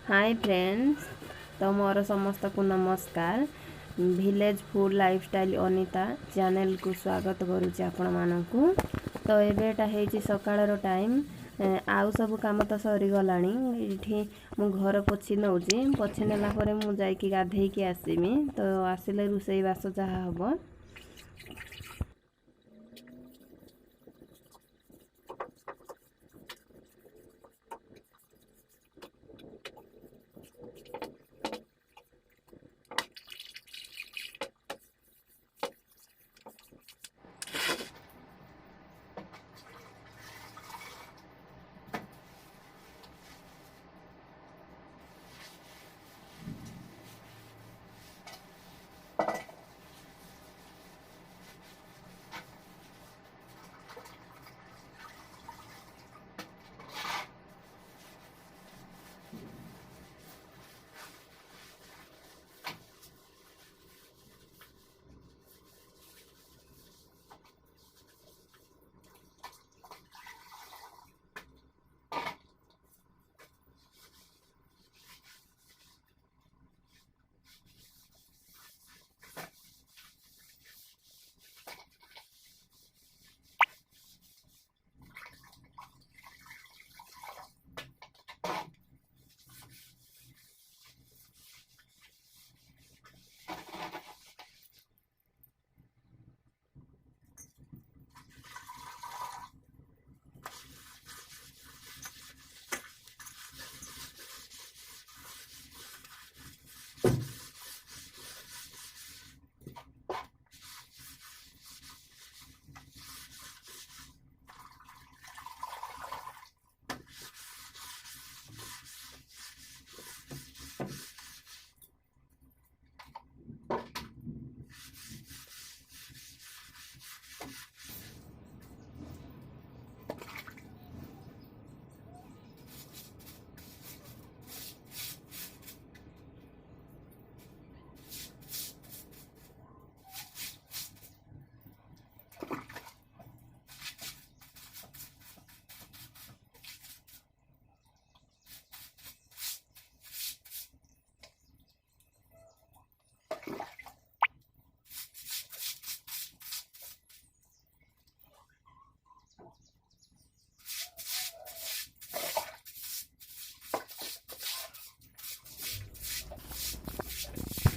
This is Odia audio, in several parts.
हाय फ्रेंड्स, तो मोर समस्त को नमस्कार। Village food lifestyle Anita channel को स्वागत करुच्ची आपण मानकू। तो एबेटा हेची सकाळर टाइम आउ सब काम तो सरी गलानी। एठी मु घर पोछि नउची, पोछि नेला परे मु जाईकी गाधेई की आसीमी। तो आसिले रुसई बास जहा हबो।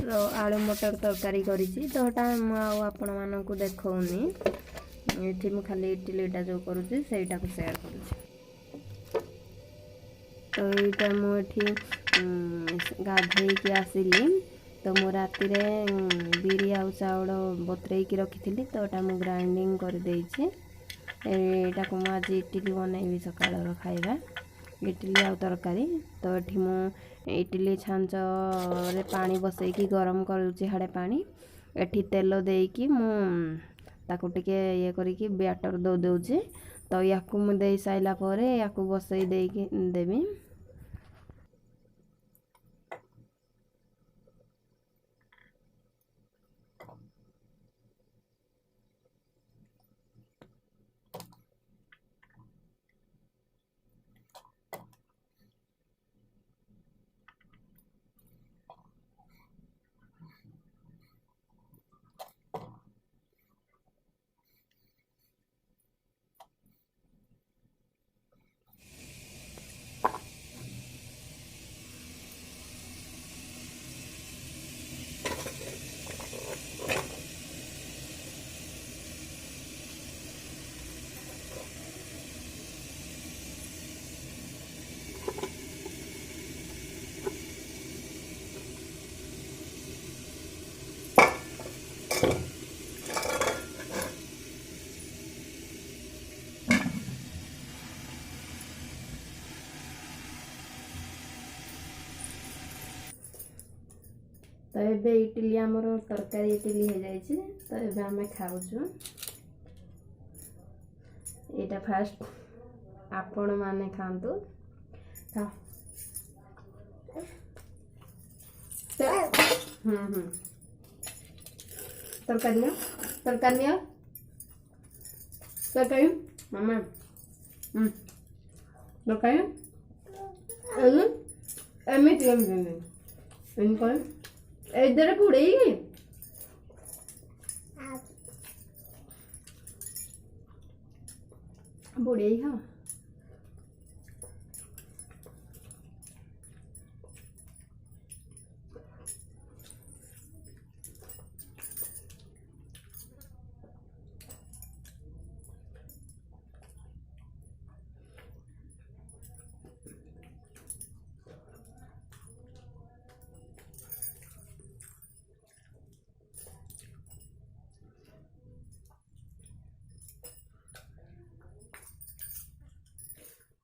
तो आलू मटर तरकारी करिछि तो हटा आपण मानकू देखौनी। एठी मु खाली इडलीटा जो करूछि सेटा को शेयर करूछि। तो एटा मु एठी गाधेई की आसिली। तो मु राति रे बिरी आउ चाउल बतरेई की रखिथिली, तो एटा मु ग्राइंडिंग कर देइछि। एटा को मु आज इडली बनैबी सकाळर खाइबा, इडली आउ तरकारी। तो एठी मु इडली छांच रे पानी बसैकी गरम करूची हाड़े पानी। एठी तेल देइकी मु ताको टिके ये करिकी बैटर दो देउची। तो याकू मु देई साइला परे याकू बसई देइकी देबी। तो एबे इडली आमर तरकारी इडली हो जाइए। तो एबे आमे खाउछु। एटा फास्ट आपण माने खांतु। खा तरकारी नियो, तरकारी नियो, तरकारी मामा तरकारी ଏମିତି ଏମିତି ଏମିତି କଣ ଏଇଥିରେ ପୁଡ଼େଇକି ବୁଡ଼େଇ ଖାଅ।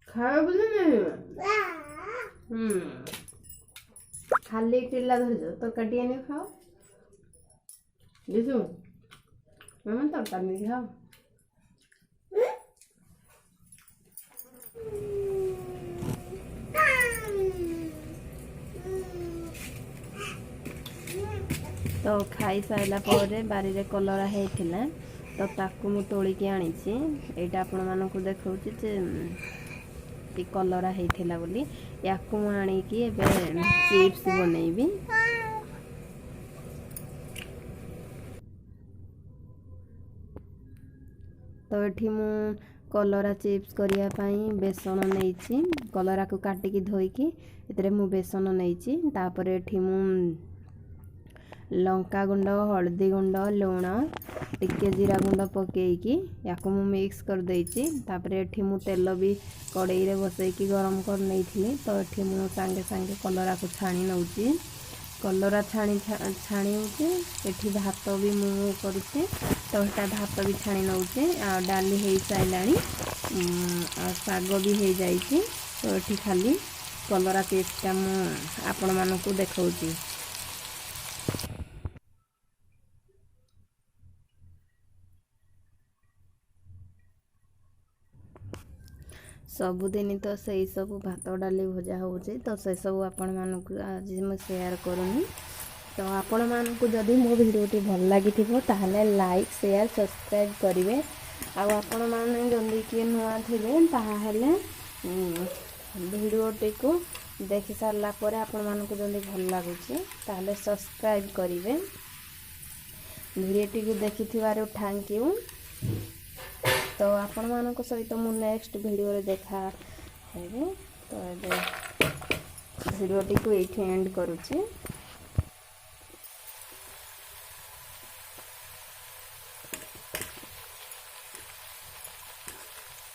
ଖାଅ ବୁଝି ଖାଲି ଟିଲା ଧରିଛ ତରକାରୀ ଆଣି ଖାଅ ବୁଝୁ ମାମା ତରକାରୀ ନେଇକି ଖାଅ। ତ ଖାଇସାରିଲା ପରେ ବାରିରେ କଲରା ହେଇଥିଲା ତ ତାକୁ ମୁଁ ତୋଳିକି ଆଣିଛି। ଏଇଟା ଆପଣମାନଙ୍କୁ ଦେଖାଉଛି ଯେ କି କଲରା ହେଇଥିଲା ବୋଲି। ୟାକୁ ମୁଁ ଆଣିକି ଏବେ ଚିପ୍ସ ବନେଇବି। ତ ଏଠି ମୁଁ କଲରା ଚିପ୍ସ କରିବା ପାଇଁ ବେସନ ନେଇଛି। କଲରାକୁ କାଟିକି ଧୋଇକି ଏଥିରେ ମୁଁ ବେସନ ନେଇଛି। ତାପରେ ଏଠି ମୁଁ ଲଙ୍କା ଗୁଣ୍ଡ, ହଳଦୀ ଗୁଣ୍ଡ, ଲୁଣ, ଟିକେ ଜିରା ଗୁଣ୍ଡ ପକେଇକି ୟାକୁ ମୁଁ ମିକ୍ସ କରିଦେଇଛି। ତାପରେ ଏଠି ମୁଁ ତେଲ ବି କଡ଼େଇରେ ବସେଇକି ଗରମ କରି ନେଇଥିଲି। ତ ଏଠି ମୁଁ ସାଙ୍ଗେ ସାଙ୍ଗେ କଲରାକୁ ଛାଣି ନେଉଛି। କଲରା ଛାଣି ହେଉଛି। ଏଠି ଭାତ ବି ମୁଁ କରୁଛି। ତ ଏଟା ଭାତ ବି ଛାଣି ନେଉଛି। ଆଉ ଡାଲି ହେଇସାରିଲାଣି, ଆଉ ଶାଗ ବି ହେଇଯାଇଛି। ତ ଏଠି ଖାଲି କଲରା ଚିପ୍ସଟା ମୁଁ ଆପଣମାନଙ୍କୁ ଦେଖାଉଛି। ସବୁଦିନ ତ ସେଇ ସବୁ ଭାତ ଡାଲି ଭଜା ହେଉଛି। ତ ସେସବୁ ଆପଣମାନଙ୍କୁ ଆଜି ମୁଁ ସେୟାର କରୁନି। ତ ଆପଣମାନଙ୍କୁ ଯଦି ମୋ ଭିଡ଼ିଓଟି ଭଲ ଲାଗିଥିବ ତାହେଲେ ଲାଇକ୍, ସେୟାର, ସବସ୍କ୍ରାଇବ୍ କରିବେ। ଆଉ ଆପଣମାନେ ଯଦି କିଏ ନୂଆ ଥିବେ ତାହେଲେ ଭିଡ଼ିଓଟିକୁ ଦେଖି ସାରିଲା ପରେ ଆପଣମାନଙ୍କୁ ଯଦି ଭଲ ଲାଗୁଛି ତାହେଲେ ସବସ୍କ୍ରାଇବ୍ କରିବେ। ଭିଡ଼ିଓଟିକୁ ଦେଖିଥିବାରୁ ଥ୍ୟାଙ୍କ ୟୁ। ତ ଆପଣମାନଙ୍କ ସହିତ ମୁଁ ନେକ୍ସଟ ଭିଡ଼ିଓରେ ଦେଖା ହେବି। ତ ଏବେ ଭିଡ଼ିଓଟିକୁ ଏଇଠି ଏଣ୍ଡ କରୁଛି।